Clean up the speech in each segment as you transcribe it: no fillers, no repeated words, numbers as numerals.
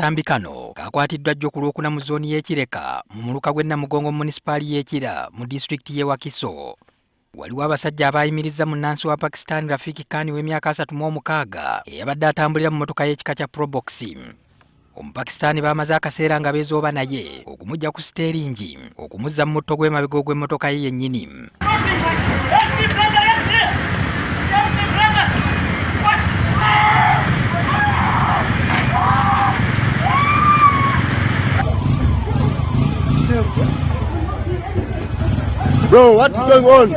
Akatambi kano kakwatiddwa jjo ku Lwokuna mu zooni y'Ekireka mu muluka gw'e Namugongo munisipaali y'Ekira mu disitulikiti y'e Wakiso. Waliwo abasajja abayimiriza munnansi wa Pakisitaani Rafiki Khan w'emyaka 36 eyabadde atambulira mu mmotoka y'ekika kya Probox. Omupakisitaani bamaze akaseera nga beezooba naye okumujja ku siteeringi okumuzza mu mutto gw'emabega ogw'emmotoka ye yennyini. Bro, what's going on?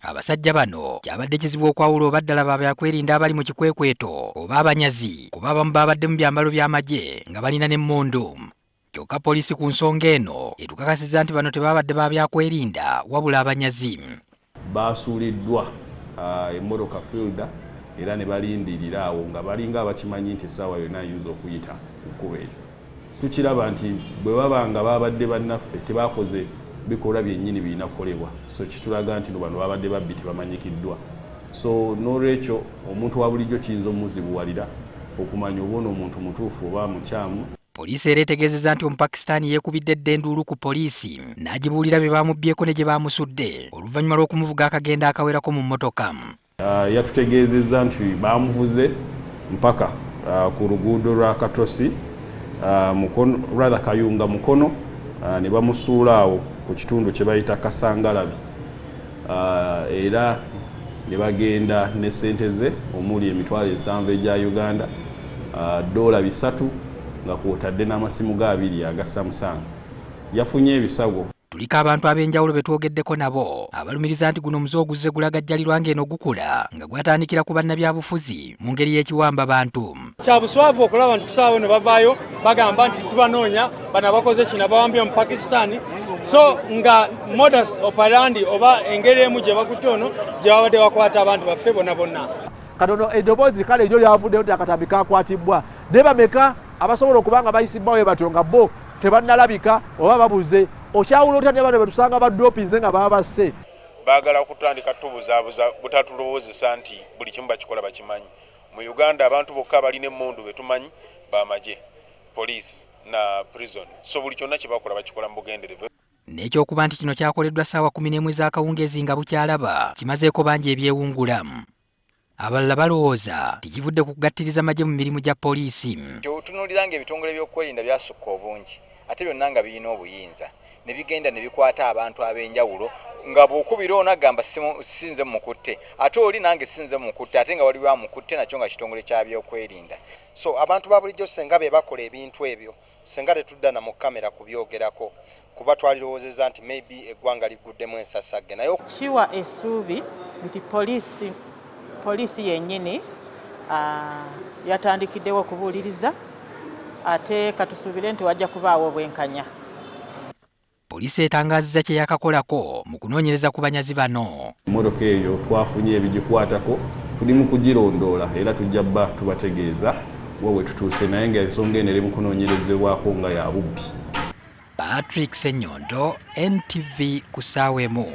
Abasajja bano kyabadde kizibu okwawula oba ddala babyakwerinda abali mu kikwekweto oba abanyazi kuba abamu babadde mu byambalo by'amagye nga balina n'emmundu. Kyokka poliisi ku nsonga eno etukakasizza nti bano tebabadde babyakwerinda wabula abanyazi. Baasuuliddwa emmotoka fielder era ne balindirira awo nga balinga abakimanyi nti essaawa yonna ayinza okuyita ku kkubo eryo. Tukiraba nti bwe baba nga babadde bannaffe tebakoze bikolwa byennyini birina kukolebwa, so kitulaga nti bano babadde babbi tebamanyikiddwa. So n'olwekyo omuntu wa bulijjo kiyinza omuzibuwalira okumanya oba ono omuntu mutuufu oba mukyamu. Poliisi era etegeezezza nti Omupakisitaani yeekubidde eddenduulu ku poliisi n'agibuulira bye bamubbyeko ne gye bamusudde oluvannyuma lw'okumuvuga akagenda akawerako mu mmotoka. Yatutegeezezza nti bamuvuze mpaka ku luguudo lwa Katosi Kayunga Mukono ne bamusuula awo ku kitundu kye bayita Kansagalabi era ne bagenda ne ssente ze omuli emitwalo 7 egya Uganda, $300 nga kwotadde n'amasimu ga 2 aga Samsung. Yafunye ebisago. Tuliko abantu ab'enjawulo be twogeddeko nabo abalumiriza nti guno omuze oguzze gulagajjalirwa ng'eno gukula nga gwatandikira ku bannabyabufuzi mu ngeri y'ekiwamba bantu. Kya buswavu okulaba nti kusaawa ne bavaayo bagamba nti tubanoonya bano abakoze kino bawambye mu Pakisitaani, so nga modus operandi oba engeri emu gye bakutte ono gye babadde bakwata abantu baffe bonna bonna. Katono eddoboozi kale eryo lyavuddeyo nti akatambi kakwatibbwa. Ne bameka abasobola okuba nga bayisibbwawo batyo nga bo tebannalabika oba babuze. Okyawulo otya ne bano betusanga badropinze nga baba basse. Baagala okutandika tubuzaabuza butatulowoozesa nti buli kimu bakikola bakimanyi. Mu Uganda abantu bokka balina emmundu betumanyi bamaje, poliisi na prison. So buli kyonna kye bakola bakikola mu bugenderevu. N'ekyokuba nti kino kyakoleddwa ssaawa 11 z'akawungeezi nga bukyalaba kimazeeko bangi ebyewungula. Abalala balowooza tikivudde ku kugattiriza magye mu mirimu gya poliisi. Tunuulira ng'ebitongole by'okwerinda byasukka obungi ate byonna nga birina obuyinza ne bigenda ne bikwata abantu ab'enjawulo nga bw'okubira ono agamba sinze mukutte ate oli nange sinze mukutte ate nga wali bamukutte nakyo nga kitongole kya byokwerinda. So abantu ba bulijjo senga be bakola ebintu ebyo senga tetudda na mu kamera kubyogerako kuba twalirowoozezza nti maybe eggwanga liguddemu ensasagge naye kiwa essuubi nti poliisi yennyini yatandikiddewo okubuuliriza ate katusuubire nti wajja kubaawo obwenkanya. Poliisi etangaazizza kye yakakolako mu kunoonyereza ku banyazi bano. Emmotoka eyo twafunye ebigikwatako, tuli mu kugirondoola era tujja bba tubategeeza we tutuuse, naye nga ensonga eno eri mu kunoonyerezebwako nga ya bubbi. Patrick Ssenyondo, NTV ku ssaawa emu.